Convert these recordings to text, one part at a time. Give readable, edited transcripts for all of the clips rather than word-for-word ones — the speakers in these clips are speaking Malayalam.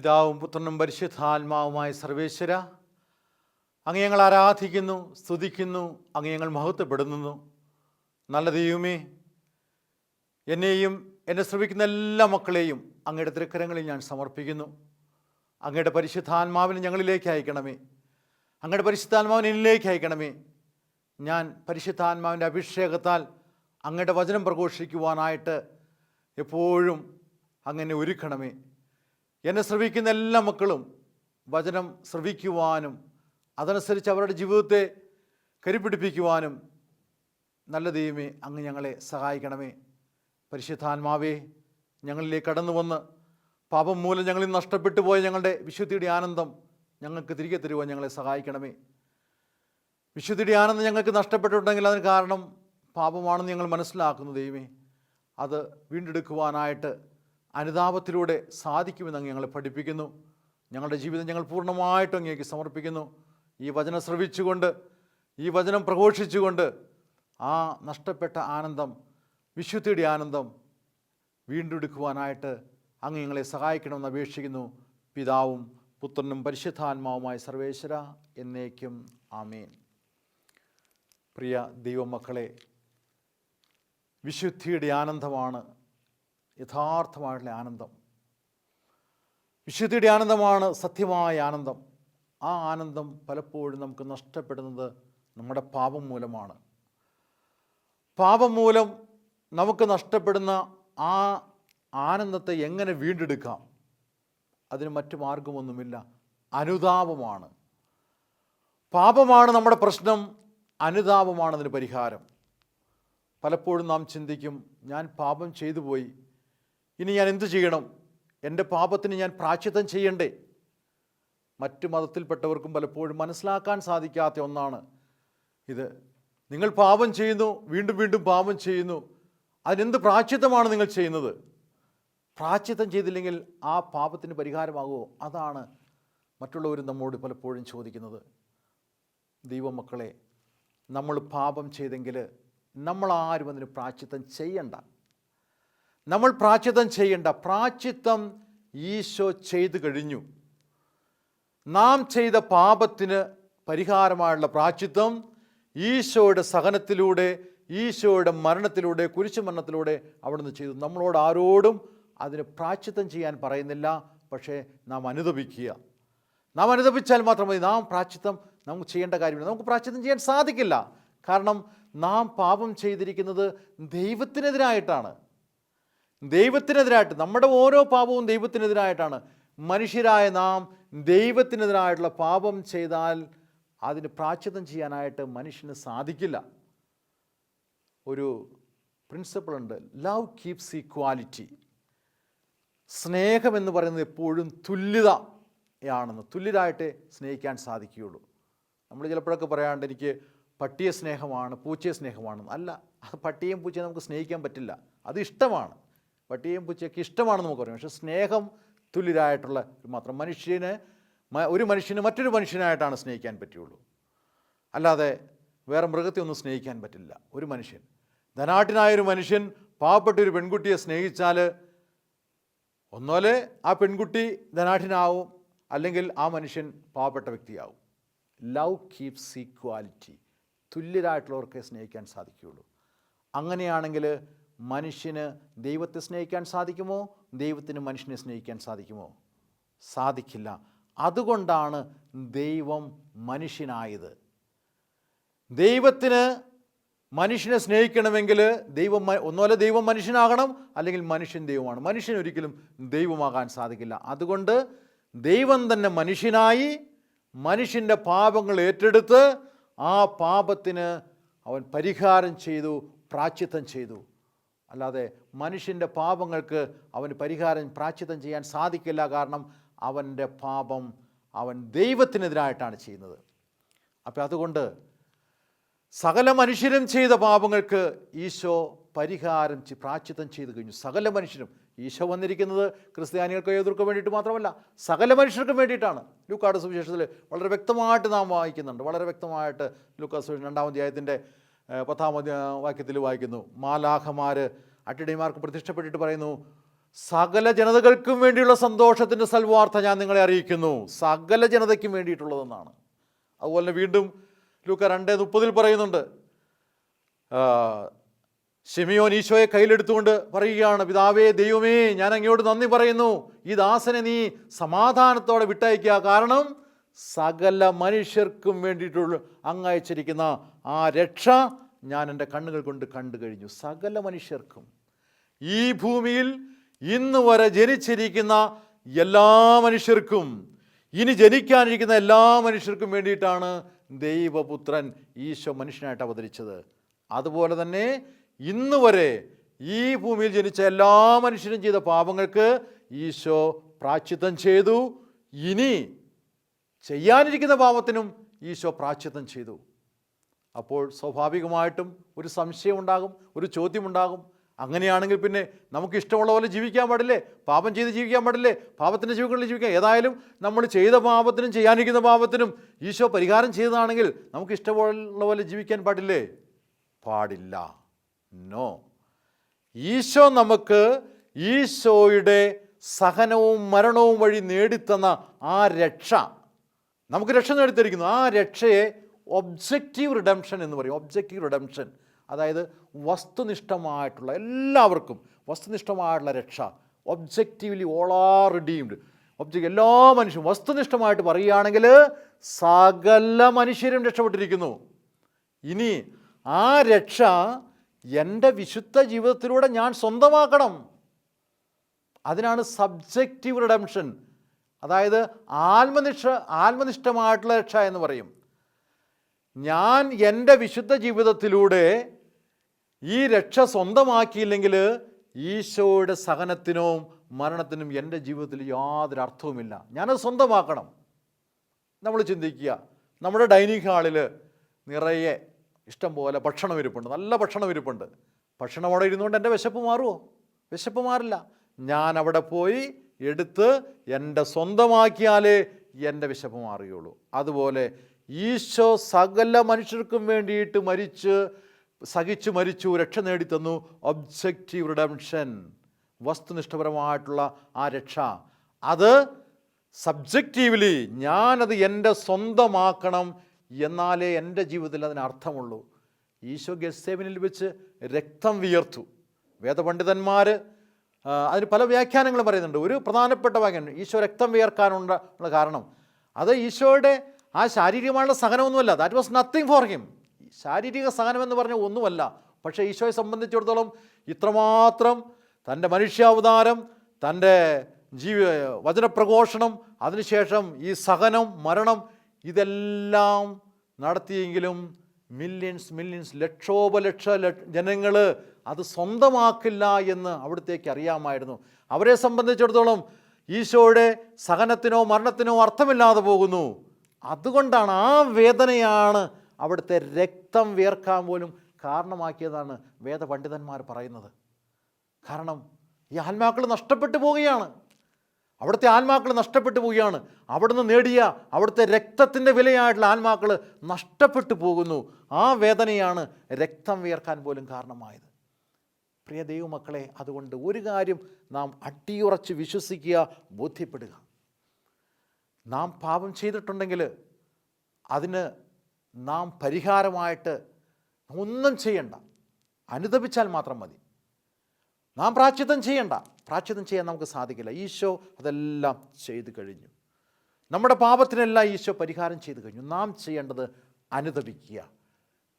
പിതാവും പുത്രനും പരിശുദ്ധാത്മാവുമായ സർവേശ്വര, അങ്ങ് ഞങ്ങൾ ആരാധിക്കുന്നു, സ്തുതിക്കുന്നു, അങ്ങ് ഞങ്ങൾ മഹത്വപ്പെടുന്നു. നല്ല ദൈവമേ, എന്നെയും എന്നെ ശ്രമിക്കുന്ന എല്ലാ മക്കളെയും അങ്ങയുടെ തൃക്കരങ്ങളിൽ ഞാൻ സമർപ്പിക്കുന്നു. അങ്ങയുടെ പരിശുദ്ധാത്മാവിനെ ഞങ്ങളിലേക്ക് അയക്കണമേ. അങ്ങയുടെ പരിശുദ്ധാത്മാവിനെ എന്നിലേക്ക് അയക്കണമേ. ഞാൻ പരിശുദ്ധാത്മാവിൻ്റെ അഭിഷേകത്താൽ അങ്ങയുടെ വചനം പ്രഘോഷിക്കുവാനായിട്ട് എപ്പോഴും അങ്ങനെ ഒരുക്കണമേ. എന്നെ ശ്രവിക്കുന്ന എല്ലാ മക്കളും വചനം ശ്രവിക്കുവാനും അതനുസരിച്ച് അവരുടെ ജീവിതത്തെ കരുപിടിപ്പിക്കുവാനും നല്ല ദൈവമേ അങ്ങ് ഞങ്ങളെ സഹായിക്കണമേ. പരിശുദ്ധാത്മാവേ, ഞങ്ങളിലേക്ക് കടന്നു വന്ന് പാപം മൂലം ഞങ്ങളിൽ നഷ്ടപ്പെട്ടു പോയ ഞങ്ങളുടെ വിശുദ്ധിയുടെ ആനന്ദം ഞങ്ങൾക്ക് തിരികെ തരുവാൻ ഞങ്ങളെ സഹായിക്കണമേ. വിശുദ്ധിയുടെ ആനന്ദം ഞങ്ങൾക്ക് നഷ്ടപ്പെട്ടിട്ടുണ്ടെങ്കിൽ അതിന് കാരണം പാപമാണെന്ന് ഞങ്ങൾ മനസ്സിലാക്കുന്നു ദൈവമേ. അത് വീണ്ടെടുക്കുവാനായിട്ട് അനുതാപത്തിലൂടെ സാധിക്കുമെന്ന് അങ്ങ് ഞങ്ങളെ പഠിപ്പിക്കുന്നു. ഞങ്ങളുടെ ജീവിതം ഞങ്ങൾ പൂർണ്ണമായിട്ടും അങ്ങേക്ക് സമർപ്പിക്കുന്നു. ഈ വചനം ശ്രവിച്ചുകൊണ്ട്, ഈ വചനം പ്രഘോഷിച്ചുകൊണ്ട് ആ നഷ്ടപ്പെട്ട ആനന്ദം, വിശുദ്ധിയുടെ ആനന്ദം വീണ്ടെടുക്കുവാനായിട്ട് അങ്ങ് ഞങ്ങളെ സഹായിക്കണമെന്ന് അപേക്ഷിക്കുന്നു. പിതാവും പുത്രനും പരിശുദ്ധാത്മാവുമായ സർവേശ്വര എന്നേക്കും ആമേൻ. പ്രിയ ദൈവമക്കളെ, വിശുദ്ധിയുടെ ആനന്ദമാണ് യഥാർത്ഥമായിട്ടുള്ള ആനന്ദം. വിശുദ്ധിയുടെ ആനന്ദമാണ് സത്യമായ ആനന്ദം. ആ ആനന്ദം പലപ്പോഴും നമുക്ക് നഷ്ടപ്പെടുന്നത് നമ്മുടെ പാപം മൂലമാണ്. പാപം മൂലം നമുക്ക് നഷ്ടപ്പെടുന്ന ആ ആനന്ദത്തെ എങ്ങനെ വീണ്ടെടുക്കാം? അതിന് മറ്റു മാർഗമൊന്നുമില്ല, അനുതാപമാണ്. പാപമാണ് നമ്മുടെ പ്രശ്നം, അനുതാപമാണ് അതിന് പരിഹാരം. പലപ്പോഴും നാം ചിന്തിക്കും, ഞാൻ പാപം ചെയ്തു പോയി, ഇനി ഞാൻ എന്തു ചെയ്യണം? എൻ്റെ പാപത്തിന് ഞാൻ പ്രായശ്ചിത്തം ചെയ്യണ്ടേ? മറ്റു മതത്തിൽപ്പെട്ടവർക്കും പലപ്പോഴും മനസ്സിലാക്കാൻ സാധിക്കാത്ത ഒന്നാണ് ഇത്. നിങ്ങൾ പാപം ചെയ്യുന്നു, വീണ്ടും വീണ്ടും പാപം ചെയ്യുന്നു, അതിനെന്ത് പ്രായശ്ചിത്തമാണ് നിങ്ങൾ ചെയ്യുന്നത്? പ്രായശ്ചിത്തം ചെയ്തില്ലെങ്കിൽ ആ പാപത്തിന് പരിഹാരമാകുമോ? അതാണ് മറ്റുള്ളവരും നമ്മോട് പലപ്പോഴും ചോദിക്കുന്നത്. ദൈവമക്കളെ, നമ്മൾ പാപം ചെയ്തെങ്കിൽ നമ്മളാരും അതിന് പ്രായശ്ചിത്തം ചെയ്യണ്ട. നമ്മൾ പ്രായശ്ചിത്തം ചെയ്യണ്ട. പ്രായശ്ചിത്തം ഈശോ ചെയ്തു കഴിഞ്ഞു. നാം ചെയ്ത പാപത്തിന് പരിഹാരമായുള്ള പ്രായശ്ചിത്തം ഈശോയുടെ സഹനത്തിലൂടെ, ഈശോയുടെ മരണത്തിലൂടെ, കുരിശുമരണത്തിലൂടെ അവിടുന്ന് ചെയ്തു. നമ്മളോട് ആരോടും അതിന് പ്രായശ്ചിത്തം ചെയ്യാൻ പറയുന്നില്ല. പക്ഷേ നാം അനുതപിക്കുക. നാം അനുതപിച്ചാൽ മാത്രം മതി. നാം പ്രായശ്ചിത്തം നമുക്ക് ചെയ്യേണ്ട കാര്യമില്ല. നമുക്ക് പ്രായശ്ചിത്തം ചെയ്യാൻ സാധിക്കില്ല. കാരണം നാം പാപം ചെയ്തിരിക്കുന്നത് ദൈവത്തിനെതിരായിട്ടാണ്. ദൈവത്തിനെതിരായിട്ട് നമ്മുടെ ഓരോ പാപവും ദൈവത്തിനെതിരായിട്ടാണ്. മനുഷ്യരായ നാം ദൈവത്തിനെതിരായിട്ടുള്ള പാപം ചെയ്താൽ അതിന് പ്രായശ്ചിത്തം ചെയ്യാനായിട്ട് മനുഷ്യന് സാധിക്കില്ല. ഒരു പ്രിൻസിപ്പിളുണ്ട്, ലവ് കീപ്സ് ഈക്വാലിറ്റി. സ്നേഹം എന്ന് പറയുന്നത് എപ്പോഴും തുല്യതയാണെന്ന്. തുല്യരായിട്ട് സ്നേഹിക്കാൻ സാധിക്കുകയുള്ളൂ. നമ്മൾ ചിലപ്പോഴൊക്കെ പറയാറുണ്ട്, എനിക്ക് പട്ടിയെ സ്നേഹമാണ്, പൂച്ചയെ സ്നേഹമാണ്. അല്ല, പട്ടിയെയും പൂച്ചയും നമുക്ക് സ്നേഹിക്കാൻ പറ്റില്ല. അത് ഇഷ്ടമാണ്, പട്ടിയെയും പൂച്ചയൊക്കെ ഇഷ്ടമാണെന്ന് നമുക്ക് പറയാം. പക്ഷേ സ്നേഹം തുല്യരായിട്ടുള്ള മാത്രം. ഒരു മനുഷ്യന് മറ്റൊരു മനുഷ്യനായിട്ടാണ് സ്നേഹിക്കാൻ പറ്റുള്ളൂ. അല്ലാതെ വേറെ മൃഗത്തെ ഒന്നും സ്നേഹിക്കാൻ പറ്റില്ല. ഒരു മനുഷ്യൻ, ധനാഢ്യനായൊരു മനുഷ്യൻ പാവപ്പെട്ട ഒരു പെൺകുട്ടിയെ സ്നേഹിച്ചാൽ ഒന്നോലെ ആ പെൺകുട്ടി ധനാഢ്യനാവും, അല്ലെങ്കിൽ ആ മനുഷ്യൻ പാവപ്പെട്ട വ്യക്തിയാവും. Love keeps equality. തുല്യരായിട്ടുള്ളവർക്കേ സ്നേഹിക്കാൻ സാധിക്കുകയുള്ളൂ. അങ്ങനെയാണെങ്കിൽ മനുഷ്യന് ദൈവത്തെ സ്നേഹിക്കാൻ സാധിക്കുമോ? ദൈവത്തിന് മനുഷ്യനെ സ്നേഹിക്കാൻ സാധിക്കുമോ? സാധിക്കില്ല. അതുകൊണ്ടാണ് ദൈവം മനുഷ്യനായത്. ദൈവത്തിന് മനുഷ്യനെ സ്നേഹിക്കണമെങ്കിൽ ഒന്നുമല്ല ദൈവം മനുഷ്യനാകണം, അല്ലെങ്കിൽ മനുഷ്യൻ ദൈവമാണ്. മനുഷ്യൻ ഒരിക്കലും ദൈവമാകാൻ സാധിക്കില്ല. അതുകൊണ്ട് ദൈവം തന്നെ മനുഷ്യനായി മനുഷ്യൻ്റെ പാപങ്ങൾ ഏറ്റെടുത്ത് ആ പാപത്തിന് അവൻ പരിഹാരം ചെയ്തു, പ്രായശ്ചിത്തം ചെയ്തു. അല്ലാതെ മനുഷ്യൻ്റെ പാപങ്ങൾക്ക് അവന് പ്രായശ്ചിത്തം ചെയ്യാൻ സാധിക്കില്ല. കാരണം അവൻ്റെ പാപം അവൻ ദൈവത്തിനെതിരായിട്ടാണ് ചെയ്യുന്നത്. അപ്പോൾ അതുകൊണ്ട് സകല മനുഷ്യരും ചെയ്ത പാപങ്ങൾക്ക് ഈശോ പ്രായശ്ചിത്തം ചെയ്തു കഴിഞ്ഞു. സകല മനുഷ്യരും. ഈശോ വന്നിരിക്കുന്നത് ക്രിസ്ത്യാനികൾക്ക് എതിർക്കാൻ വേണ്ടിയിട്ട് മാത്രമല്ല, സകല മനുഷ്യർക്കും വേണ്ടിയിട്ടാണ്. ലൂക്കായുടെ സുവിശേഷത്തിൽ വളരെ വ്യക്തമായിട്ട് നാം വായിക്കുന്നുണ്ട്. വളരെ വ്യക്തമായിട്ട് ലൂക്കാ സുവിശേഷം 2-ാം അധ്യായത്തിൻ്റെ 10-ാം വാക്യത്തിൽ വായിക്കുന്നു, മാലാഖമാർ അട്ടിടയന്മാർക്ക് പ്രത്യക്ഷപ്പെട്ടിട്ട് പറയുന്നു, സകല ജനതകൾക്കും വേണ്ടിയുള്ള സന്തോഷത്തിൻ്റെ സൽവാർത്ത ഞാൻ നിങ്ങളെ അറിയിക്കുന്നു. സകല ജനതയ്ക്കും വേണ്ടിയിട്ടുള്ളതെന്നാണ്. അതുപോലെ തന്നെ വീണ്ടും ലൂക്ക 2:30 പറയുന്നുണ്ട്, ശിമിയോൻ ഈശോയെ കയ്യിലെടുത്തുകൊണ്ട് പറയുകയാണ്, പിതാവേ ദൈവമേ, ഞാൻ അങ്ങയോട് നന്ദി പറയുന്നു, ഈ ദാസനെ നീ സമാധാനത്തോടെ വിട്ടയക്കുക, കാരണം സകല മനുഷ്യർക്കും വേണ്ടിയിട്ടുള്ള അങ്ങ് അയച്ചിരിക്കുന്ന ആ രക്ഷ ഞാൻ എൻ്റെ കണ്ണുകൾ കൊണ്ട് കണ്ടു കഴിഞ്ഞു. സകല മനുഷ്യർക്കും, ഈ ഭൂമിയിൽ ഇന്ന് വരെ ജനിച്ചിരിക്കുന്ന എല്ലാ മനുഷ്യർക്കും, ഇനി ജനിക്കാനിരിക്കുന്ന എല്ലാ മനുഷ്യർക്കും വേണ്ടിയിട്ടാണ് ദൈവപുത്രൻ ഈശോ മനുഷ്യനായിട്ട് അവതരിച്ചത്. അതുപോലെ തന്നെ ഇന്ന് വരെ ഈ ഭൂമിയിൽ ജനിച്ച എല്ലാ മനുഷ്യരും ചെയ്ത പാപങ്ങൾക്ക് ഈശോ പ്രായശ്ചിത്തം ചെയ്തു. ഇനി ചെയ്യാനിരിക്കുന്ന പാപത്തിനും ഈശോ പ്രായശ്ചിത്തം ചെയ്തു. അപ്പോൾ സ്വാഭാവികമായിട്ടും ഒരു സംശയം ഉണ്ടാകും, ഒരു ചോദ്യമുണ്ടാകും. അങ്ങനെയാണെങ്കിൽ പിന്നെ നമുക്ക് ഇഷ്ടമുള്ള പോലെ ജീവിക്കാൻ പാടില്ലേ? പാപം ചെയ്ത് ജീവിക്കാൻ പാടില്ലേ? പാപത്തിൻ്റെ ജീവികളിൽ ജീവിക്കാം. ഏതായാലും നമ്മൾ ചെയ്ത പാപത്തിനും ചെയ്യാനിരിക്കുന്ന പാപത്തിനും ഈശോ പരിഹാരം ചെയ്തതാണെങ്കിൽ നമുക്ക് ഇഷ്ടമുള്ള പോലെ ജീവിക്കാൻ പാടില്ലേ? പാടില്ല. നോ. ഈശോ നമുക്ക് ഈശോയുടെ സഹനവും മരണവും വഴി നേടിത്തന്ന ആ രക്ഷ, നമുക്ക് രക്ഷ നേടിത്തരിക്കുന്നു. ആ രക്ഷയെ ഒബ്ജക്റ്റീവ് റിഡംഷൻ എന്ന് പറയും. ഒബ്ജക്റ്റീവ് റിഡംഷൻ, അതായത് വസ്തുനിഷ്ഠമായിട്ടുള്ള, എല്ലാവർക്കും വസ്തുനിഷ്ഠമായിട്ടുള്ള രക്ഷ. Objectively all are redeemed. എല്ലാ മനുഷ്യരും വസ്തുനിഷ്ഠമായിട്ട് പറയുകയാണെങ്കിൽ സകല മനുഷ്യരും രക്ഷപ്പെട്ടിരിക്കുന്നു. ഇനി ആ രക്ഷ എൻ്റെ വിശുദ്ധ ജീവിതത്തിലൂടെ ഞാൻ സ്വന്തമാക്കണം. അതിനാണ് സബ്ജക്റ്റീവ് റിഡംഷൻ, അതായത് ആത്മനിഷ്ഠമായിട്ടുള്ള രക്ഷ എന്ന് പറയും. ഞാൻ എൻ്റെ വിശുദ്ധ ജീവിതത്തിലൂടെ ഈ രക്ഷ സ്വന്തമാക്കിയില്ലെങ്കിൽ ഈശോയുടെ സഹനത്തിനും മരണത്തിനും എൻ്റെ ജീവിതത്തിൽ യാതൊരു അർത്ഥവുമില്ല. ഞാനത് സ്വന്തമാക്കണം. നമ്മൾ ചിന്തിക്കുക, നമ്മുടെ ഡൈനിങ് ഹാളിൽ നിറയെ ഇഷ്ടം പോലെ ഭക്ഷണം ഇരിപ്പുണ്ട്, നല്ല ഭക്ഷണം ഇരിപ്പുണ്ട്. ഭക്ഷണം അവിടെ ഇരുന്നുകൊണ്ട് എൻ്റെ വിശപ്പ് മാറുമോ? വിശപ്പ് മാറില്ല. ഞാൻ അവിടെ പോയി എടുത്ത് എൻ്റെ സ്വന്തമാക്കിയാലേ എൻ്റെ വിശപ്പ് മാറുകയുള്ളൂ. അതുപോലെ ഈശോ സകല മനുഷ്യർക്കും വേണ്ടിയിട്ട് സഹിച്ചു മരിച്ചു, രക്ഷ നേടിത്തന്നു. ഒബ്ജക്റ്റീവ് റിഡംഷൻ, വസ്തുനിഷ്ഠപരമായിട്ടുള്ള ആ രക്ഷ. അത് സബ്ജക്റ്റീവ്ലി ഞാനത് എൻ്റെ സ്വന്തമാക്കണം, എന്നാലേ എൻ്റെ ജീവിതത്തിൽ അതിന് അർത്ഥമുള്ളൂ. ഈശോ ഗെത്സേമനിൽ വെച്ച് രക്തം വിയർത്തു. വേദപണ്ഡിതന്മാർ അതിന് പല വ്യാഖ്യാനങ്ങളും പറയുന്നുണ്ട്. ഒരു പ്രധാനപ്പെട്ട വാക്യം, ഈശോ രക്തം വിയർക്കാനുള്ള കാരണം, അത് ഈശോയുടെ ആ ശാരീരികമായുള്ള സഹനമൊന്നുമല്ല. That was nothing for him. ശാരീരിക സഹനമെന്ന് പറഞ്ഞ ഒന്നുമല്ല. പക്ഷേ ഈശോയെ സംബന്ധിച്ചിടത്തോളം ഇത്രമാത്രം തൻ്റെ മനുഷ്യാവതാരം, തൻ്റെ വചനപ്രഘോഷണം, അതിനുശേഷം ഈ സഹനം, മരണം, ഇതെല്ലാം നടത്തിയെങ്കിലും മില്യൺസ് ലക്ഷോപലക്ഷ ജനങ്ങൾ അത് സ്വന്തമാക്കില്ല എന്ന് അവിടത്തേക്ക് അറിയാമായിരുന്നു. അവരെ സംബന്ധിച്ചിടത്തോളം ഈശോയുടെ സഹനത്തിനോ മരണത്തിനോ അർത്ഥമില്ലാതെ പോകുന്നു. അതുകൊണ്ടാണ്, ആ വേദനയാണ് അവിടുത്തെ രക്തം വിയർക്കാൻ പോലും കാരണമാക്കിയതാണ് വേദപണ്ഡിതന്മാർ പറയുന്നത്. കാരണം ഈ ആത്മാക്കൾ നഷ്ടപ്പെട്ടു പോവുകയാണ്. അവിടുത്തെ ആത്മാക്കൾ നഷ്ടപ്പെട്ടു പോവുകയാണ്. അവിടുന്ന് നേടിയ അവിടുത്തെ രക്തത്തിൻ്റെ വിലയായിട്ടുള്ള ആത്മാക്കൾ നഷ്ടപ്പെട്ടു പോകുന്നു. ആ വേദനയാണ് രക്തം വിയർക്കാൻ പോലും കാരണമായത്. പ്രിയ ദൈവമക്കളെ, അതുകൊണ്ട് ഒരു കാര്യം നാം അടിയുറച്ച് വിശ്വസിക്കുക, ബോധ്യപ്പെടുക. നാം പാപം ചെയ്തിട്ടുണ്ടെങ്കിൽ അതിന് നാം പരിഹാരമായിട്ട് ഒന്നും ചെയ്യണ്ട, അനുതപിച്ചാൽ മാത്രം മതി. നാം പ്രായശ്ചിത്തം ചെയ്യണ്ട. പ്രായശ്ചിത്തം ചെയ്യാൻ നമുക്ക് സാധിക്കില്ല. ഈശോ അതെല്ലാം ചെയ്തു കഴിഞ്ഞു. നമ്മുടെ പാപത്തിനെല്ലാം ഈശോ പരിഹാരം ചെയ്തു കഴിഞ്ഞു. നാം ചെയ്യേണ്ടത് അനുതപിക്കുക.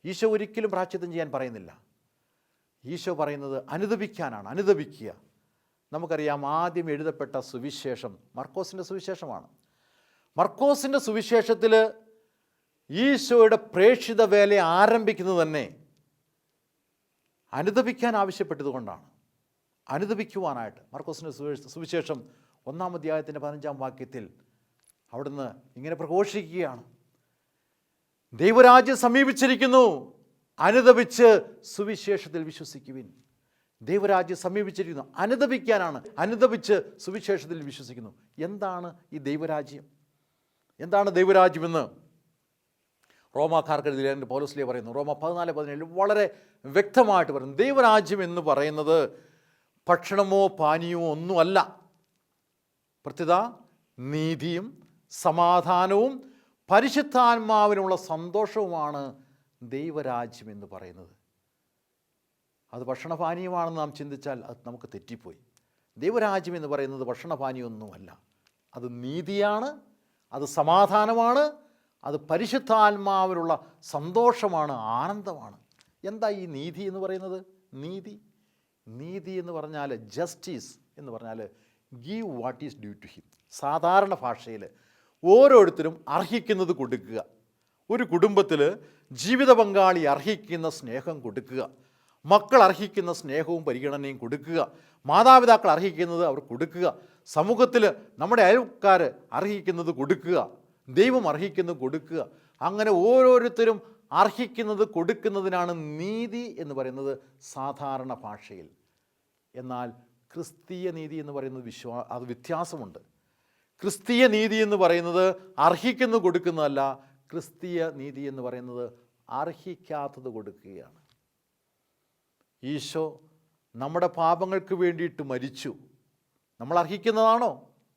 ഈശോ ഒരിക്കലും പ്രായശ്ചിത്തം ചെയ്യാൻ പറയുന്നില്ല. ഈശോ പറയുന്നത് അനുതപിക്കാനാണ്. അനുതപിക്കുക. നമുക്കറിയാം, ആദ്യം എഴുതപ്പെട്ട സുവിശേഷം മർക്കോസിൻ്റെ സുവിശേഷമാണ്. മർക്കോസിൻ്റെ സുവിശേഷത്തിൽ ഈശോയുടെ പ്രേക്ഷിത വേല ആരംഭിക്കുന്നത് തന്നെ അനുതപിക്കാൻ ആവശ്യപ്പെട്ടതുകൊണ്ടാണ്. അനുതപിക്കുവാനായിട്ട് മർക്കോസിൻ്റെ സുവിശേഷം 1-ാം അധ്യായത്തിൻ്റെ 15-ാം വാക്യത്തിൽ അവിടുന്ന് ഇങ്ങനെ പ്രഘോഷിക്കുകയാണ്, ദൈവരാജ്യം സമീപിച്ചിരിക്കുന്നു, അനുതപിച്ച് സുവിശേഷത്തിൽ വിശ്വസിക്കുവിൻ. ദൈവരാജ്യം സമീപിച്ചിരിക്കുന്നു, അനുതപിക്കാനാണ്. അനുതപിച്ച് സുവിശേഷത്തിൽ വിശ്വസിക്കുന്നു. എന്താണ് ഈ ദൈവരാജ്യം? എന്താണ് ദൈവരാജ്യമെന്ന് റോമാക്കാർക്കെതിരെ പൗലോസ്ലീഹ പറയുന്നു. റോമ 14:17 വളരെ വ്യക്തമായിട്ട് പറയുന്നു. ദൈവരാജ്യം എന്ന് പറയുന്നത് ഭക്ഷണമോ പാനീയമോ ഒന്നുമല്ല. പ്രത്യുത നീതിയും സമാധാനവും പരിശുദ്ധാത്മാവിനുള്ള സന്തോഷവുമാണ് ദൈവരാജ്യം എന്ന് പറയുന്നത്. അത് ഭക്ഷണപാനീയമാണെന്ന് നാം ചിന്തിച്ചാൽ അത് നമുക്ക് തെറ്റിപ്പോയി. ദൈവരാജ്യം എന്ന് പറയുന്നത് ഭക്ഷണപാനീയമൊന്നുമല്ല. അത് നീതിയാണ്, അത് സമാധാനമാണ്, അത് പരിശുദ്ധാത്മാവിലുള്ള സന്തോഷമാണ്, ആനന്ദമാണ്. എന്താ ഈ നീതി എന്ന് പറയുന്നത്? നീതി എന്ന് പറഞ്ഞാൽ ജസ്റ്റിസ് എന്ന് പറഞ്ഞാൽ give what is due to him. സാധാരണ ഭാഷയിൽ ഓരോരുത്തരും അർഹിക്കുന്നത് കൊടുക്കുക. ഒരു കുടുംബത്തിൽ ജീവിത പങ്കാളി അർഹിക്കുന്ന സ്നേഹം കൊടുക്കുക, മക്കൾ അർഹിക്കുന്ന സ്നേഹവും പരിഗണനയും കൊടുക്കുക, മാതാപിതാക്കൾ അർഹിക്കുന്നത് അവർ കൊടുക്കുക, സമൂഹത്തിൽ നമ്മുടെ അയൽക്കാർ അർഹിക്കുന്നത് കൊടുക്കുക, ദൈവം അർഹിക്കുന്നത് കൊടുക്കുക. അങ്ങനെ ഓരോരുത്തരും അർഹിക്കുന്നത് കൊടുക്കുന്നതിനാണ് നീതി എന്ന് പറയുന്നത് സാധാരണ ഭാഷയിൽ. എന്നാൽ ക്രിസ്തീയ നീതി എന്ന് പറയുന്നത് അത് വ്യത്യാസമുണ്ട്. ക്രിസ്തീയ നീതി എന്ന് പറയുന്നത് അർഹിക്കുന്നത് കൊടുക്കുന്നതല്ല. ക്രിസ്തീയ നീതി എന്ന് പറയുന്നത് അർഹിക്കാത്തത് കൊടുക്കുകയാണ്. ഈശോ നമ്മുടെ പാപങ്ങൾക്ക് വേണ്ടിയിട്ട് മരിച്ചു. നമ്മൾ അർഹിക്കുന്നതാണോ?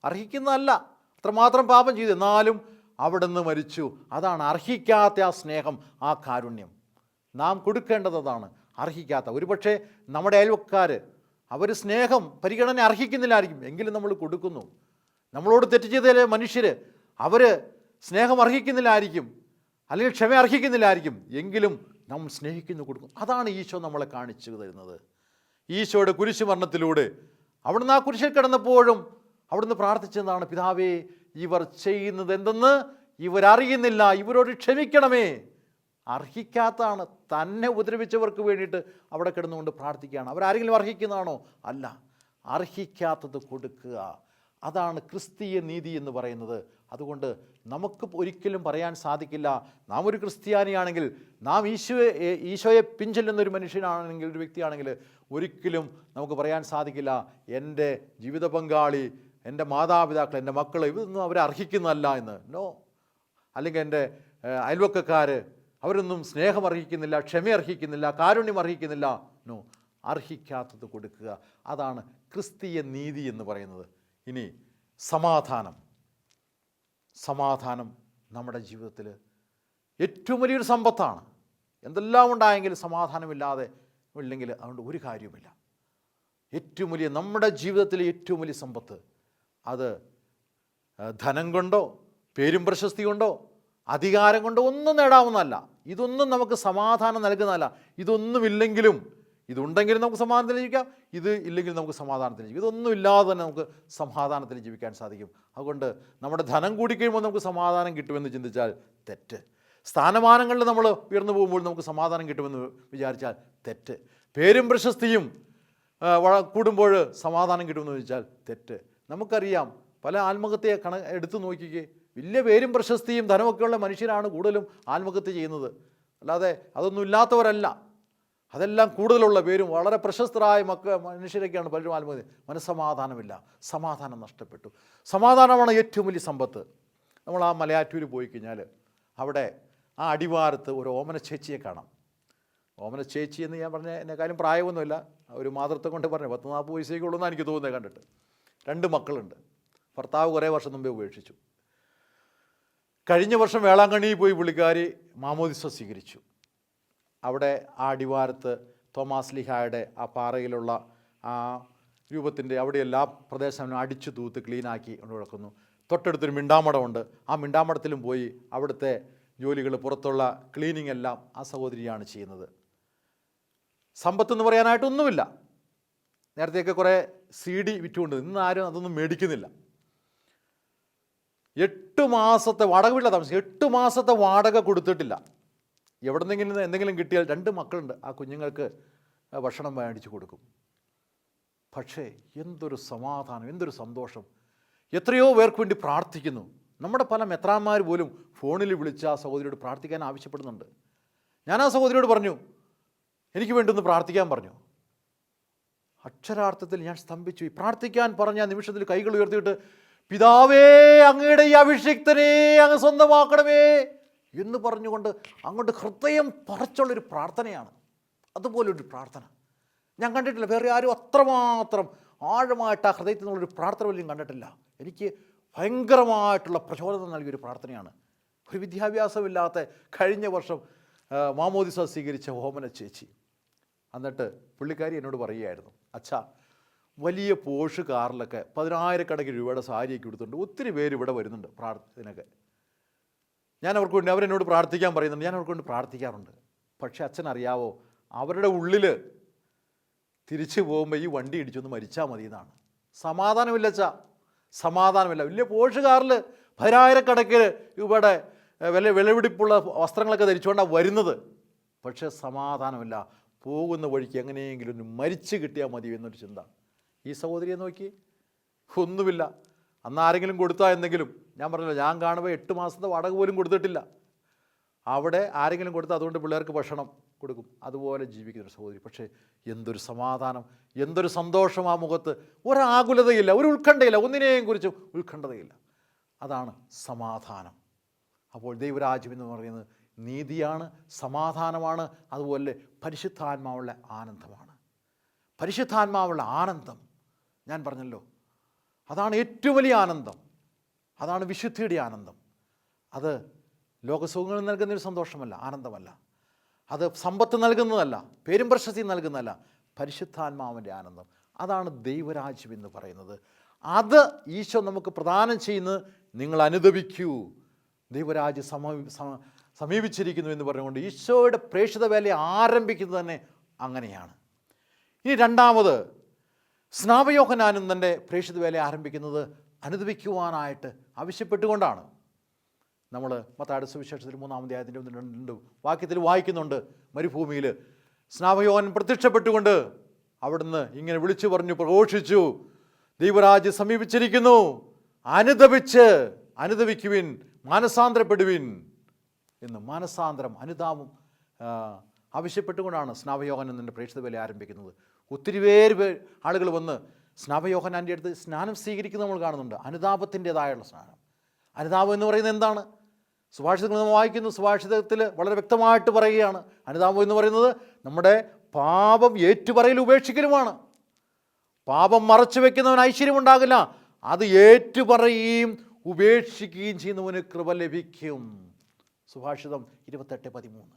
അർഹിക്കുന്നതല്ല. അത്രമാത്രം പാപം ചെയ്തു, എന്നാലും അവിടുന്ന് മരിച്ചു. അതാണ് അർഹിക്കാത്ത ആ സ്നേഹം, ആ കാരുണ്യം. നാം കൊടുക്കേണ്ടത് അതാണ്. അർഹിക്കാത്ത ഒരുപക്ഷെ നമ്മുടെ അയൽവക്കാർ അവർ സ്നേഹം പരിഗണന അർഹിക്കുന്നില്ലായിരിക്കും, എങ്കിലും നമ്മൾ കൊടുക്കുന്നു. നമ്മളോട് തെറ്റ് ചെയ്ത മനുഷ്യർ അവർ സ്നേഹം അർഹിക്കുന്നില്ലായിരിക്കും, അല്ലെങ്കിൽ ക്ഷമ അർഹിക്കുന്നില്ലായിരിക്കും, എങ്കിലും നാം സ്നേഹിക്കുന്നു, കൊടുക്കും. അതാണ് ഈശോ നമ്മളെ കാണിച്ചു തരുന്നത്. ഈശോയുടെ കുരിശുമരണത്തിലൂടെ അവിടുന്ന് ആ കുരിശിൽ കിടന്നപ്പോഴും അവിടുന്ന് പ്രാർത്ഥിച്ചതാണ്, പിതാവേ ഇവർ ചെയ്യുന്നത് എന്തെന്ന് ഇവരറിയുന്നില്ല, ഇവരോട് ക്ഷമിക്കണമേ. അർഹിക്കാത്തതാണ്. തന്നെ ഉപദ്രവിച്ചവർക്ക് വേണ്ടിയിട്ട് അവിടെ കിടന്നുകൊണ്ട് പ്രാർത്ഥിക്കുകയാണ്. അവരാരെങ്കിലും അർഹിക്കുന്നതാണോ? അല്ല. അർഹിക്കാത്തത് കൊടുക്കുക. അതാണ് ക്രിസ്തീയ നീതി എന്ന് പറയുന്നത്. അതുകൊണ്ട് നമുക്ക് ഒരിക്കലും പറയാൻ സാധിക്കില്ല, നാം ഒരു ക്രിസ്ത്യാനിയാണെങ്കിൽ, നാം ഈശോയെ പിൻചെല്ലുന്നൊരു മനുഷ്യനാണെങ്കിൽ, ഒരു വ്യക്തിയാണെങ്കിൽ ഒരിക്കലും നമുക്ക് പറയാൻ സാധിക്കില്ല, എൻ്റെ ജീവിത പങ്കാളി, എൻ്റെ മാതാപിതാക്കൾ, എൻ്റെ മക്കൾ ഇതൊന്നും അവരെ അർഹിക്കുന്നതല്ല എന്ന്. നോ. അല്ലെങ്കിൽ എൻ്റെ അയൽവക്കക്കാർ അവരൊന്നും സ്നേഹം അർഹിക്കുന്നില്ല, ക്ഷമ അർഹിക്കുന്നില്ല, കാരുണ്യം അർഹിക്കുന്നില്ല. നോ. അർഹിക്കാത്തത് കൊടുക്കുക. അതാണ് ക്രിസ്തീയ നീതി എന്ന് പറയുന്നത്. ഇനി സമാധാനം നമ്മുടെ ജീവിതത്തിൽ ഏറ്റവും വലിയൊരു സമ്പത്താണ്. എന്തെല്ലാം ഉണ്ടായെങ്കിലും സമാധാനമില്ലാതെ ഇല്ലെങ്കിൽ അതുകൊണ്ട് ഒരു കാര്യവുമില്ല. ഏറ്റവും വലിയ നമ്മുടെ ജീവിതത്തിലെ ഏറ്റവും വലിയ സമ്പത്ത് അത് ധനം കൊണ്ടോ പേരും പ്രശസ്തി കൊണ്ടോ അധികാരം കൊണ്ടോ ഒന്നും നേടാവുന്നതല്ല. ഇതൊന്നും നമുക്ക് സമാധാനം നൽകുന്നതല്ല. ഇതൊന്നുമില്ലെങ്കിലും, ഇതുണ്ടെങ്കിലും നമുക്ക് സമാധാനത്തിൽ ജീവിക്കാം, ഇത് ഇല്ലെങ്കിൽ നമുക്ക് സമാധാനത്തിൽ ജീവിക്കാം. ഇതൊന്നും ഇല്ലാതെ തന്നെ നമുക്ക് സമാധാനത്തിൽ ജീവിക്കാൻ സാധിക്കും. അതുകൊണ്ട് നമ്മുടെ ധനം കൂടിക്കഴിയുമ്പോൾ നമുക്ക് സമാധാനം കിട്ടുമെന്ന് ചിന്തിച്ചാൽ തെറ്റ്. സ്ഥാനമാനങ്ങളിൽ നമ്മൾ ഉയർന്നു പോകുമ്പോൾ നമുക്ക് സമാധാനം കിട്ടുമെന്ന് വിചാരിച്ചാൽ തെറ്റ്. പേരും പ്രശസ്തിയും കൂടുമ്പോൾ സമാധാനം കിട്ടുമെന്ന് ചോദിച്ചാൽ തെറ്റ്. നമുക്കറിയാം, പല ആത്മഹത്യയെ എടുത്തു നോക്കിക്കേ, വലിയ പേരും പ്രശസ്തിയും ധനമൊക്കെയുള്ള മനുഷ്യരാണ് കൂടുതലും ആത്മഹത്യ ചെയ്യുന്നത്. അല്ലാതെ അതൊന്നും ഇല്ലാത്തവരല്ല. അതെല്ലാം കൂടുതലുള്ള പേരും വളരെ പ്രശസ്തരായ മനുഷ്യരൊക്കെയാണ് പലരും ആത്മഹത്യ. മനസ്സമാധാനമില്ല, സമാധാനം നഷ്ടപ്പെട്ടു. സമാധാനമാണ് ഏറ്റവും വലിയ സമ്പത്ത്. നമ്മൾ ആ മലയാറ്റൂർ പോയി കഴിഞ്ഞാൽ അവിടെ ആ അടിവാരത്ത് ഒരു ഓമന ചേച്ചിയെ കാണാം. ഓമന ചേച്ചി എന്ന് ഞാൻ പറഞ്ഞ എന്നെക്കാളും പ്രായമൊന്നുമില്ല, ഒരു മാതൃത്വം കൊണ്ട് പറഞ്ഞു 10-40 വയസ്സേക്കുള്ളൂ എന്നാണ് എനിക്ക് തോന്നുന്നത് കണ്ടിട്ട്. 2 മക്കളുണ്ട്. ഭർത്താവ് കുറേ വർഷം മുമ്പേ ഉപേക്ഷിച്ചു. കഴിഞ്ഞ വർഷം വേളാങ്കണ്ണിയിൽ പോയി പുള്ളിക്കാരി മാമോദിസ സ്വീകരിച്ചു. അവിടെ ആ അടിവാരത്ത് തോമാസ് ലീഹായുടെ ആ പാറയിലുള്ള ആ രൂപത്തിൻ്റെ അവിടെ എല്ലാ പ്രദേശങ്ങളും അടിച്ചു തൂത്ത് ക്ലീനാക്കി കൊണ്ട് കിടക്കുന്നു. തൊട്ടടുത്തൊരു മിണ്ടാമടമുണ്ട്. ആ മിണ്ടാമടത്തിലും പോയി അവിടുത്തെ ജോലികൾ, പുറത്തുള്ള ക്ലീനിങ് എല്ലാം ആ സഹോദരിയാണ് ചെയ്യുന്നത്. സമ്പത്തെന്ന് പറയാനായിട്ടൊന്നുമില്ല. നേരത്തെയൊക്കെ കുറേ CD വിറ്റുകൊണ്ട്, ഇന്ന് ആരും അതൊന്നും മേടിക്കുന്നില്ല. 8 മാസത്തെ വാടക വീട്ടിലാണ് താമസിക്കുക. 8 മാസത്തെ വാടക കൊടുത്തിട്ടില്ല. എവിടെ നിന്നെങ്കിലും എന്തെങ്കിലും കിട്ടിയാൽ 2 മക്കളുണ്ട്, ആ കുഞ്ഞുങ്ങൾക്ക് ഭക്ഷണം മേടിച്ച് കൊടുക്കും. പക്ഷേ എന്തൊരു സമാധാനം, എന്തൊരു സന്തോഷം. എത്രയോ പേർക്ക് വേണ്ടി പ്രാർത്ഥിക്കുന്നു. നമ്മുടെ പല മെത്രാന്മാർ പോലും ഫോണിൽ വിളിച്ച് ആ സഹോദരിയോട് പ്രാർത്ഥിക്കാൻ ആവശ്യപ്പെടുന്നുണ്ട്. ഞാൻ ആ സഹോദരിയോട് പറഞ്ഞു, എനിക്ക് വേണ്ടി ഒന്ന് പ്രാർത്ഥിക്കാൻ പറഞ്ഞു. അക്ഷരാർത്ഥത്തിൽ ഞാൻ സ്തംഭിച്ചു. ഈ പ്രാർത്ഥിക്കാൻ പറഞ്ഞ നിമിഷത്തിൽ കൈകൾ ഉയർത്തിയിട്ട്, പിതാവേ അങ്ങയുടെ ഈ അഭിഷിക്തനെ അങ്ങ് സ്വന്തമാക്കണമേ എന്ന് പറഞ്ഞുകൊണ്ട് അങ്ങോട്ട് ഹൃദയം പറിച്ചുള്ളൊരു പ്രാർത്ഥനയാണ്. അതുപോലൊരു പ്രാർത്ഥന. ഞാൻ കണ്ടിട്ടില്ല. വേറെ ആരും അത്രമാത്രം ആഴമായിട്ട് ആ ഹൃദയത്തിൽ നിന്നുള്ളൊരു പ്രാർത്ഥന പോലും കണ്ടിട്ടില്ല. എനിക്ക് ഭയങ്കരമായിട്ടുള്ള പ്രചോദനം നൽകിയൊരു പ്രാർത്ഥനയാണ്. ഒരു വിദ്യാഭ്യാസമില്ലാത്ത കഴിഞ്ഞ വർഷം മാമോദിസ സ്വീകരിച്ച ഓമന ചേച്ചി. എന്നിട്ട് പുള്ളിക്കാരി എന്നോട് പറയുകയായിരുന്നു, അച്ഛാ, വലിയ പോഷ് കാറിലൊക്കെ 10,000 രൂപയുടെ സാരിയൊക്കെ എടുത്തുകൊണ്ട് ഒത്തിരി പേര് ഇവിടെ വരുന്നുണ്ട് പ്രാർത്ഥനയൊക്കെ. ഞാൻ അവർക്ക് വേണ്ടി അവരെന്നോട് പ്രാർത്ഥിക്കാൻ പറയുന്നുണ്ട്, ഞാൻ അവർക്ക് വേണ്ടി പ്രാർത്ഥിക്കാറുണ്ട്. പക്ഷേ അച്ഛനറിയാവോ, അവരുടെ ഉള്ളിൽ തിരിച്ചു പോകുമ്പോൾ ഈ വണ്ടി ഇടിച്ചൊന്ന് മരിച്ചാൽ മതി എന്നാണ്. സമാധാനമില്ല അച്ഛാ, സമാധാനമില്ല. വലിയ പോഷ് കാറിൽ 10,000 രൂപയുടെ വിലപിടിപ്പുള്ള വസ്ത്രങ്ങളൊക്കെ ധരിച്ചുകൊണ്ടാണ് വരുന്നത്. പക്ഷേ സമാധാനമില്ല. പോകുന്ന വഴിക്ക് എങ്ങനെയെങ്കിലും ഒന്ന് മരിച്ചു കിട്ടിയാൽ മതി എന്നൊരു ചിന്ത. ഈ സഹോദരിയെ നോക്കി, ഒന്നുമില്ല. അന്ന് ആരെങ്കിലും കൊടുത്താൽ എന്തെങ്കിലും, ഞാൻ പറഞ്ഞല്ലോ, ഞാൻ കാണുമ്പോൾ 8 മാസത്തെ വാടക പോലും കൊടുത്തിട്ടില്ല. അവിടെ ആരെങ്കിലും കൊടുത്താൽ അതുകൊണ്ട് പിള്ളേർക്ക് ഭക്ഷണം കൊടുക്കും. അതുപോലെ ജീവിക്കുന്നൊരു സഹോദരി. പക്ഷേ എന്തൊരു സമാധാനം, എന്തൊരു സന്തോഷം ആ മുഖത്ത്. ഒരാകുലതയില്ല, ഒരു ഉത്കണ്ഠയില്ല, ഒന്നിനെയും കുറിച്ചും ഉത്കണ്ഠതയില്ല. അതാണ് സമാധാനം. അപ്പോൾ ദൈവരാജ്യം എന്ന് പറയുന്നത് നീതിയാണ്, സമാധാനമാണ്, അതുപോലെ പരിശുദ്ധാത്മാവുള്ള ആനന്ദമാണ്. പരിശുദ്ധാത്മാവുള്ള ആനന്ദം ഞാൻ പറഞ്ഞല്ലോ, അതാണ് ഏറ്റവും വലിയ ആനന്ദം. അതാണ് വിശുദ്ധിയുടെ ആനന്ദം. അത് ലോകസുഖങ്ങൾ നൽകുന്നൊരു സന്തോഷമല്ല, ആനന്ദമല്ല. അത് സമ്പത്ത് നൽകുന്നതല്ല, പേരും പ്രശസ്തി നൽകുന്നതല്ല. പരിശുദ്ധാത്മാവിൻ്റെ ആനന്ദം, അതാണ് ദൈവരാജ്യം എന്ന് പറയുന്നത്. അത് ഈശോ നമുക്ക് പ്രദാനം ചെയ്യുന്നത്. നിങ്ങൾ അനുദപിക്കൂ, ദൈവരാജ്യം സമീപിച്ചിരിക്കുന്നു എന്ന് പറഞ്ഞുകൊണ്ട് ഈശോയുടെ പ്രേക്ഷിത വേല ആരംഭിക്കുന്നത് തന്നെ അങ്ങനെയാണ്. ഇനി രണ്ടാമത്, സ്നാപയോഹന്നാനും തൻ്റെ പ്രേക്ഷിത വേല ആരംഭിക്കുന്നത് അനുദപിക്കുവാനായിട്ട് ആവശ്യപ്പെട്ടുകൊണ്ടാണ്. നമ്മൾ മത്തായിയുടെ സുവിശേഷത്തിൽ 3-ാം അധ്യായത്തിൻ്റെ 1-2 വാക്യത്തിൽ വായിക്കുന്നുണ്ട്. മരുഭൂമിയിൽ സ്നാപയോഹന്നാൻ പ്രത്യക്ഷപ്പെട്ടുകൊണ്ട് അവിടുന്ന് ഇങ്ങനെ വിളിച്ചു പറഞ്ഞു, പ്രഘോഷിച്ചു, ദൈവരാജ്യം സമീപിച്ചിരിക്കുന്നു, അനുദപിക്കുവിൻ, മാനസാന്തരപ്പെടുവിൻ എന്ന്. മാനസാന്തരം, അനുതാപം ആവശ്യപ്പെട്ടുകൊണ്ടാണ് സ്നാപയോഹന്നാൻ്റെ പ്രേക്ഷിത വേല ആരംഭിക്കുന്നത്. ഒത്തിരി ആളുകൾ വന്ന് സ്നാപയോഹന്നാൻ്റെ അടുത്ത് സ്നാനം സ്വീകരിക്കുന്നത് നമ്മൾ കാണുന്നുണ്ട്. അനുതാപത്തിൻ്റെതായുള്ള സ്നാനം. അനുതാപം എന്ന് പറയുന്നത് എന്താണ്? സുഭാഷിതങ്ങൾ നമ്മൾ വായിക്കുന്നു. സുഭാഷിതത്തിൽ വളരെ വ്യക്തമായിട്ട് പറയുകയാണ്, അനുതാപം എന്ന് പറയുന്നത് നമ്മുടെ പാപം ഏറ്റുപറയൽ ഉപേക്ഷിക്കലുമാണ്. പാപം മറച്ചു വയ്ക്കുന്നവന് ഐശ്വര്യമുണ്ടാകില്ല, അത് ഏറ്റുപറയുകയും ഉപേക്ഷിക്കുകയും ചെയ്യുന്നവന് കൃപ ലഭിക്കും. സുഭാഷിതം 28:13.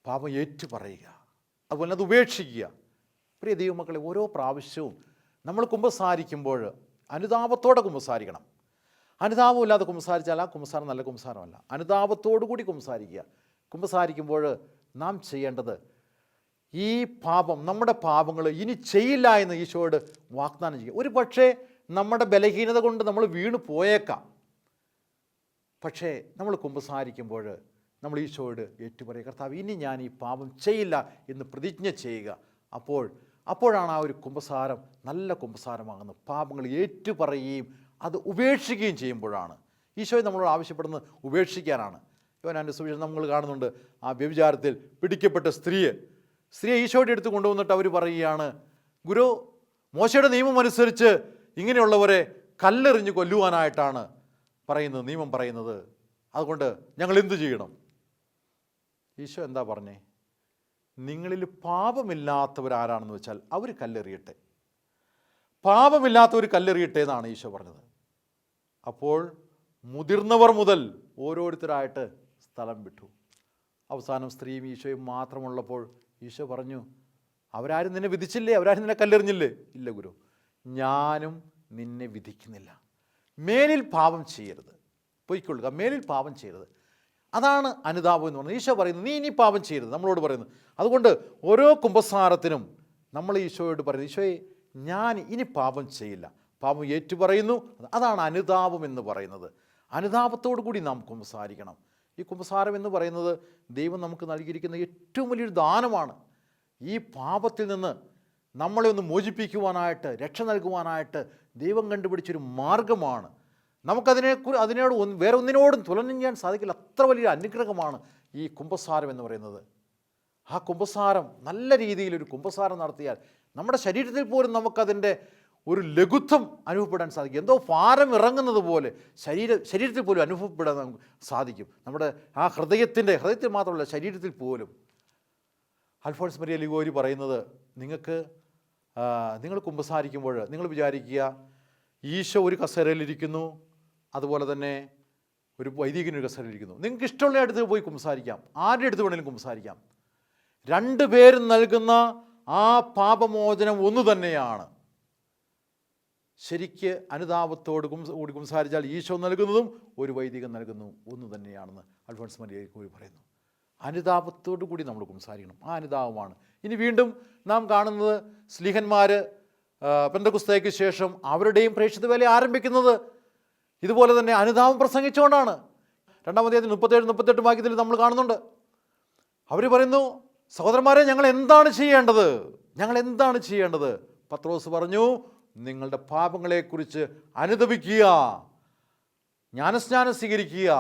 പാപം ഏറ്റുപറയുക, അതുപോലെ അത് ഉപേക്ഷിക്കുക. പ്രിയ ദൈവമക്കളെ, ഓരോ പ്രാവശ്യവും നമ്മൾ കുമ്പസാരിക്കുമ്പോൾ അനുതാപത്തോടെ കുമ്പസാരിക്കണം. അനുതാപം ഇല്ലാതെ കുമ്പസാരിച്ചാൽ ആ കുമ്പസാരം നല്ല കുമ്പസാരമല്ല. അനുതാപത്തോടു കൂടി കുമ്പസാരിക്കുക. കുമ്പസാരിക്കുമ്പോൾ നാം ചെയ്യേണ്ടത്, ഈ പാപം, നമ്മുടെ പാപങ്ങൾ ഇനി ചെയ്യില്ല എന്ന് ഈശോയോട് വാഗ്ദാനം ചെയ്യുക. ഒരു പക്ഷേ നമ്മുടെ ബലഹീനത കൊണ്ട് നമ്മൾ വീണ് പോയേക്കാം. പക്ഷേ നമ്മൾ കുമ്പസാരിക്കുമ്പോൾ നമ്മൾ ഈശോയോട് ഏറ്റുപറയുക, കർത്താവ്, ഇനി ഞാൻ ഈ പാപം ചെയ്യില്ല എന്ന് പ്രതിജ്ഞ ചെയ്യുക. അപ്പോഴാണ് ആ ഒരു കുമ്പസാരം നല്ല കുമ്പസാരമാകുന്നത്. പാപങ്ങൾ ഏറ്റുപറയുകയും അത് ഉപേക്ഷിക്കുകയും ചെയ്യുമ്പോഴാണ്. ഈശോയെ നമ്മളോട് ആവശ്യപ്പെടുന്നത് ഉപേക്ഷിക്കാനാണ്. യോഹന്നാന്റെ സുവിശേഷം നമ്മൾ കാണുന്നുണ്ട്, ആ വ്യഭിചാരത്തിൽ പിടിക്കപ്പെട്ട സ്ത്രീയെ ഈശോയുടെ അടുത്ത് കൊണ്ടുവന്നിട്ട് അവർ പറയുകയാണ്, ഗുരു, മോശയുടെ നിയമം അനുസരിച്ച് ഇങ്ങനെയുള്ളവരെ കല്ലെറിഞ്ഞ് കൊല്ലുവാനായിട്ടാണ് നിയമം പറയുന്നത്. അതുകൊണ്ട് ഞങ്ങൾ എന്തു ചെയ്യണം? ഈശോ എന്താ പറഞ്ഞേ? നിങ്ങളിൽ പാപമില്ലാത്തവരാരാണെന്ന് വെച്ചാൽ അവർ കല്ലെറിയട്ടെ, പാപമില്ലാത്തവർ കല്ലെറിയട്ടെ എന്നാണ് ഈശോ പറഞ്ഞത്. അപ്പോൾ മുതിർന്നവർ മുതൽ ഓരോരുത്തരായിട്ട് സ്ഥലം വിട്ടു. അവസാനം സ്ത്രീയും ഈശോയും മാത്രമുള്ളപ്പോൾ ഈശോ പറഞ്ഞു, അവരാരും നിന്നെ വിധിച്ചില്ലേ? അവരാരും നിന്നെ കല്ലെറിഞ്ഞില്ലേ? ഇല്ല ഗുരു, ഞാനും നിന്നെ വിധിക്കുന്നില്ല. മേലിൽ പാപം ചെയ്യരുത്, പൊയ്ക്കൊള്ളുക, മേലിൽ പാപം ചെയ്യരുത്. അതാണ് അനുതാപം എന്ന് പറയുന്നത്. ഈശോ പറയുന്നത്, നീ ഇനി പാപം ചെയ്യരുത്, നമ്മളോട് പറയുന്നത്. അതുകൊണ്ട് ഓരോ കുമ്പസാരത്തിനും നമ്മൾ ഈശോയോട് പറയുന്നത്, ഈശോയെ, ഞാൻ ഇനി പാപം ചെയ്യില്ല, പാപം ഏറ്റുപറയുന്നു. അതാണ് അനുതാപം എന്ന് പറയുന്നത്. അനുതാപത്തോടു കൂടി നാം കുമ്പസാരിക്കണം. ഈ കുമ്പസാരം എന്ന് പറയുന്നത് ദൈവം നമുക്ക് നൽകിയിരിക്കുന്ന ഏറ്റവും വലിയൊരു ദാനമാണ്. ഈ പാപത്തിൽ നിന്ന് നമ്മളെ ഒന്ന് മോചിപ്പിക്കുവാനായിട്ട്, രക്ഷ നൽകുവാനായിട്ട് ദൈവം കണ്ടുപിടിച്ചൊരു മാർഗമാണ്. അതിനോട് വേറെ ഒന്നിനോടും തുലനം ചെയ്യാൻ സാധിക്കില്ല. അത്ര വലിയൊരു അനുഗ്രഹമാണ് ഈ കുമ്പസാരം എന്ന് പറയുന്നത്. ആ കുമ്പസാരം നല്ല രീതിയിലൊരു കുമ്പസാരം നടത്തിയാൽ നമ്മുടെ ശരീരത്തിൽ പോലും നമുക്കതിൻ്റെ ഒരു ലഘുത്വം അനുഭവപ്പെടാൻ സാധിക്കും. എന്തോ ഭാരം ഇറങ്ങുന്നത് പോലെ ശരീരത്തിൽ പോലും അനുഭവപ്പെടാൻ നമുക്ക് സാധിക്കും. നമ്മുടെ ആ ഹൃദയത്തിൽ മാത്രമല്ല, ശരീരത്തിൽ പോലും. അൽഫോൺസ് മരിയ ലിഗോരി പറയുന്നത്, നിങ്ങൾ കുമ്പസാരിക്കുമ്പോൾ നിങ്ങൾ വിചാരിക്കുക ഈശോ ഒരു കസേരയിലിരിക്കുന്നു, അതുപോലെ തന്നെ ഒരു വൈദികനൊരു കസേരയിലിരിക്കുന്നു. നിങ്ങൾക്ക് ഇഷ്ടമുള്ള അടുത്ത് പോയി കുമ്പസാരിക്കാം, ആരുടെ അടുത്ത് വേണമെങ്കിലും കുമ്പസാരിക്കാം. രണ്ടുപേരും നൽകുന്ന ആ പാപമോചനം ഒന്നു തന്നെയാണ്. ശരിക്ക് അനുതാപത്തോട് കൂടി കുമ്പസാരിച്ചാൽ ഈശോ നൽകുന്നതും ഒരു വൈദികൻ നൽകുന്നു ഒന്ന് തന്നെയാണെന്ന് അൽഫോൺസ് മരിയ ലിഗോരി പറയുന്നു. അനുതാപത്തോടു കൂടി നമ്മൾ കുമ്പസാരിക്കണം. ആ അനുതാപമാണ്. ഇനി വീണ്ടും നാം കാണുന്നത് സ്ലീഹന്മാർ പെന്തക്കോസ്തേക്ക് ശേഷം അവരുടെയും പ്രേക്ഷിത വേല ആരംഭിക്കുന്നത് ഇതുപോലെ തന്നെ അനുതാപം പ്രസംഗിച്ചുകൊണ്ടാണ്. 2-ാം അധ്യായത്തിൽ 37-38 വാക്യത്തിൽ നമ്മൾ കാണുന്നുണ്ട്. അവർ പറയുന്നു, സഹോദരന്മാരെ, ഞങ്ങൾ എന്താണ് ചെയ്യേണ്ടത്? പത്രോസ് പറഞ്ഞു, നിങ്ങളുടെ പാപങ്ങളെക്കുറിച്ച് അനുതപിക്കുക, ജ്ഞാനസ്നാനം സ്വീകരിക്കുക,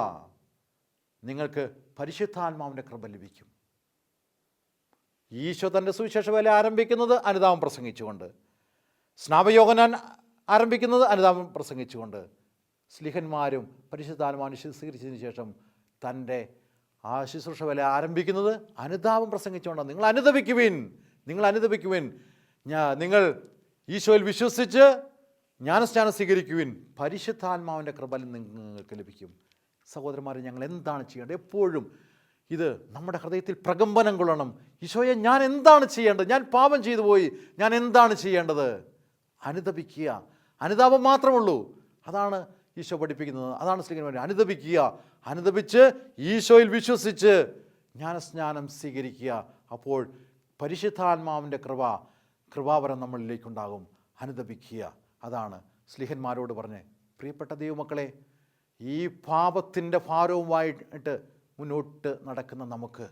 നിങ്ങൾക്ക് പരിശുദ്ധാത്മാവിൻ്റെ കൃപ ലഭിക്കും. ഈശോ തൻ്റെ സുവിശേഷ വേല ആരംഭിക്കുന്നത് അനുതാപം പ്രസംഗിച്ചുകൊണ്ട്, സ്നാപയോഹന്നാൻ ആരംഭിക്കുന്നത് അനുതാപം പ്രസംഗിച്ചുകൊണ്ട്, സ്ലീഹന്മാരും പരിശുദ്ധാത്മാവിനെ സ്വീകരിച്ചതിന് ശേഷം തൻ്റെ ആ ശുശ്രൂഷ വേല ആരംഭിക്കുന്നത് അനുതാപം പ്രസംഗിച്ചുകൊണ്ടാണ്. നിങ്ങൾ അനുതപിക്കുവിൻ, നിങ്ങൾ ഈശോയിൽ വിശ്വസിച്ച് ജ്ഞാനസ്നാനം സ്വീകരിക്കുവിൻ, പരിശുദ്ധാത്മാവിൻ്റെ കൃപ നിങ്ങൾക്ക് ലഭിക്കും. സഹോദരന്മാരെ, ഞങ്ങൾ എന്താണ് ചെയ്യേണ്ടത്? എപ്പോഴും ഇത് നമ്മുടെ ഹൃദയത്തിൽ പ്രകമ്പനം കൊള്ളണം. ഈശോയെ, ഞാൻ എന്താണ് ചെയ്യേണ്ടത്? ഞാൻ പാപം ചെയ്തു പോയി, ഞാൻ എന്താണ് ചെയ്യേണ്ടത്? അനുതപിക്കുക. അനുതാപം മാത്രമുള്ളൂ. അതാണ് ഈശോ പഠിപ്പിക്കുന്നത്. അതാണ് സ്ലീഹന്മാർ. അനുതപിച്ച് ഈശോയിൽ വിശ്വസിച്ച് ജ്ഞാനസ്നാനം സ്വീകരിക്കുക. അപ്പോൾ പരിശുദ്ധാത്മാവിൻ്റെ കൃപാവരം നമ്മളിലേക്കുണ്ടാകും. അനുതപിക്കുക. അതാണ് സ്ലീഹന്മാരോട് പറഞ്ഞ്, പ്രിയപ്പെട്ട ദൈവമക്കളെ, ഈ പാപത്തിൻ്റെ ഭാരവുമായിട്ട് മുന്നോട്ട് നടക്കുന്ന നമുക്ക്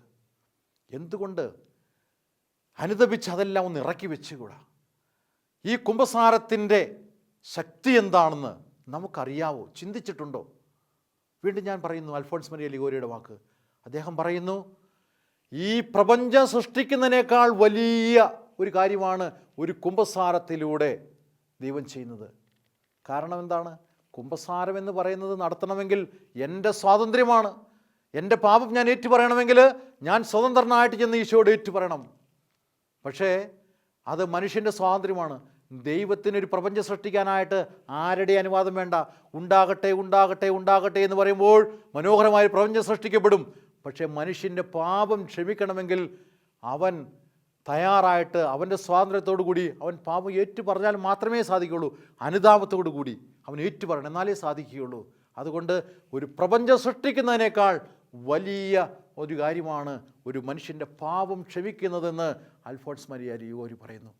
എന്തുകൊണ്ട് അനുതപിച്ച് അതെല്ലാം ഒന്ന് ഇറക്കി വെച്ചുകൂടാ? ഈ കുമ്പസാരത്തിൻ്റെ ശക്തി എന്താണെന്ന് നമുക്കറിയാവോ? ചിന്തിച്ചിട്ടുണ്ടോ? വീണ്ടും ഞാൻ പറയുന്നു അൽഫോൺസ് മരിയ ലിഗോരിയുടെ വാക്ക്. അദ്ദേഹം പറയുന്നു, ഈ പ്രപഞ്ചം സൃഷ്ടിക്കുന്നതിനേക്കാൾ വലിയ ഒരു കാര്യമാണ് ഒരു കുമ്പസാരത്തിലൂടെ ദൈവം ചെയ്യുന്നത്. കാരണം എന്താണ്? കുമ്പസാരം എന്ന് പറയുന്നത് നടത്തണമെങ്കിൽ എൻ്റെ സ്വാതന്ത്ര്യമാണ്. എൻ്റെ പാപം ഞാൻ ഏറ്റുപറയണമെങ്കിൽ ഞാൻ സ്വതന്ത്രനായിട്ട് ചെന്ന് ഈശോയോട് ഏറ്റുപറയണം. പക്ഷേ അത് മനുഷ്യൻ്റെ സ്വാതന്ത്ര്യമാണ്. ദൈവത്തിനൊരു പ്രപഞ്ചം സൃഷ്ടിക്കാനായിട്ട് ആരുടെ അനുവാദം വേണ്ട. ഉണ്ടാകട്ടെ എന്ന് പറയുമ്പോൾ മനോഹരമായ പ്രപഞ്ചം സൃഷ്ടിക്കപ്പെടും. പക്ഷേ മനുഷ്യൻ്റെ പാപം ക്ഷമിക്കണമെങ്കിൽ അവൻ തയ്യാറായിട്ട് അവൻ്റെ സ്വാതന്ത്ര്യത്തോടു കൂടി അവൻ പാപം ഏറ്റുപറഞ്ഞാൽ മാത്രമേ സാധിക്കുകയുള്ളൂ. അനുതാപത്തോടു കൂടി അവൻ ഏറ്റുപറയണം, എന്നാലേ സാധിക്കുകയുള്ളൂ. അതുകൊണ്ട് ഒരു പ്രപഞ്ചം സൃഷ്ടിക്കുന്നതിനേക്കാൾ വലിയ ഒരു കാര്യമാണ് ഒരു മനുഷ്യൻ്റെ പാപം ക്ഷമിക്കുന്നതെന്ന് അൽഫോൺസ് മരിയ ലിഗോരി പറയുന്നു.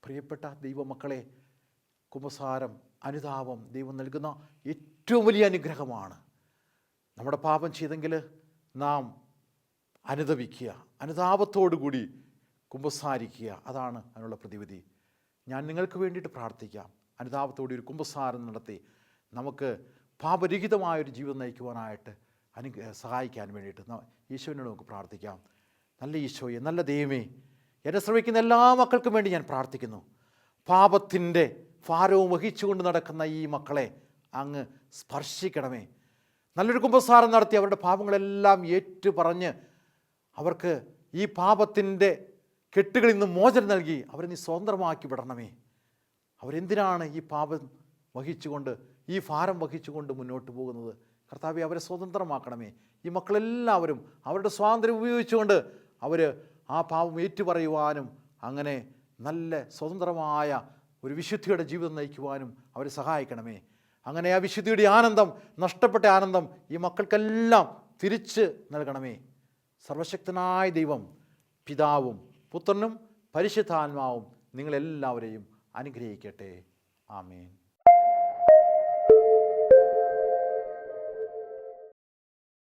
പ്രിയപ്പെട്ട ദൈവമക്കളെ, കുമ്പസാരം, അനുതാപം ദൈവം നൽകുന്ന ഏറ്റവും വലിയ അനുഗ്രഹമാണ്. നമ്മുടെ പാപം ചെയ്തെങ്കിൽ നാം അനുതപിക്കുക, അനുതാപത്തോടു കൂടി കുമ്പസാരിക്കുക. അതാണ് അതിനുള്ള പ്രതിവിധി. ഞാൻ നിങ്ങൾക്ക് വേണ്ടിയിട്ട് പ്രാർത്ഥിക്കാം. അനുതാപത്തോടെ ഒരു കുമ്പസാരം നടത്തി നമുക്ക് പാപരഹിതമായൊരു ജീവിതം നയിക്കുവാനായിട്ട് സഹായിക്കാൻ വേണ്ടിയിട്ട് ഈശോയോട് നമുക്ക് പ്രാർത്ഥിക്കാം. നല്ല ഈശോയെ, നല്ല ദൈവമേ, എന്നെ ശ്രമിക്കുന്ന എല്ലാ മക്കൾക്കും വേണ്ടി ഞാൻ പ്രാർത്ഥിക്കുന്നു. പാപത്തിൻ്റെ ഭാരവും വഹിച്ചുകൊണ്ട് നടക്കുന്ന ഈ മക്കളെ അങ്ങ് സ്പർശിക്കണമേ. നല്ലൊരു കുമ്പസാരം നടത്തി അവരുടെ പാപങ്ങളെല്ലാം ഏറ്റുപറഞ്ഞ് അവർക്ക് ഈ പാപത്തിൻ്റെ കെട്ടുകളിൽ നിന്ന് മോചനം നൽകി അവരെ നീ സ്വതന്ത്രമാക്കി വിടണമേ. അവരെന്തിനാണ് ഈ പാപം വഹിച്ചുകൊണ്ട്, ഈ ഭാരം വഹിച്ചുകൊണ്ട് മുന്നോട്ട് പോകുന്നത്? കർത്താവേ, അവരെ സ്വതന്ത്രമാക്കണമേ. ഈ മക്കളെല്ലാവരും അവരുടെ സ്വാതന്ത്ര്യം ഉപയോഗിച്ചുകൊണ്ട് അവർ ആ പാപം ഏറ്റുപറയുവാനും അങ്ങനെ നല്ല സ്വതന്ത്രമായ ഒരു വിശുദ്ധിയുടെ ജീവിതം നയിക്കുവാനും അവരെ സഹായിക്കണമേ. അങ്ങനെ ആ വിശുദ്ധിയുടെ ആനന്ദം, നഷ്ടപ്പെട്ട ആനന്ദം ഈ മക്കൾക്കെല്ലാം തിരിച്ച് നൽകണമേ. സർവശക്തനായ ദൈവം, പിതാവും പുത്രനും പരിശുദ്ധാത്മാവും നിങ്ങളെല്ലാവരെയും അനുഗ്രഹിക്കട്ടെ. ആമേൻ.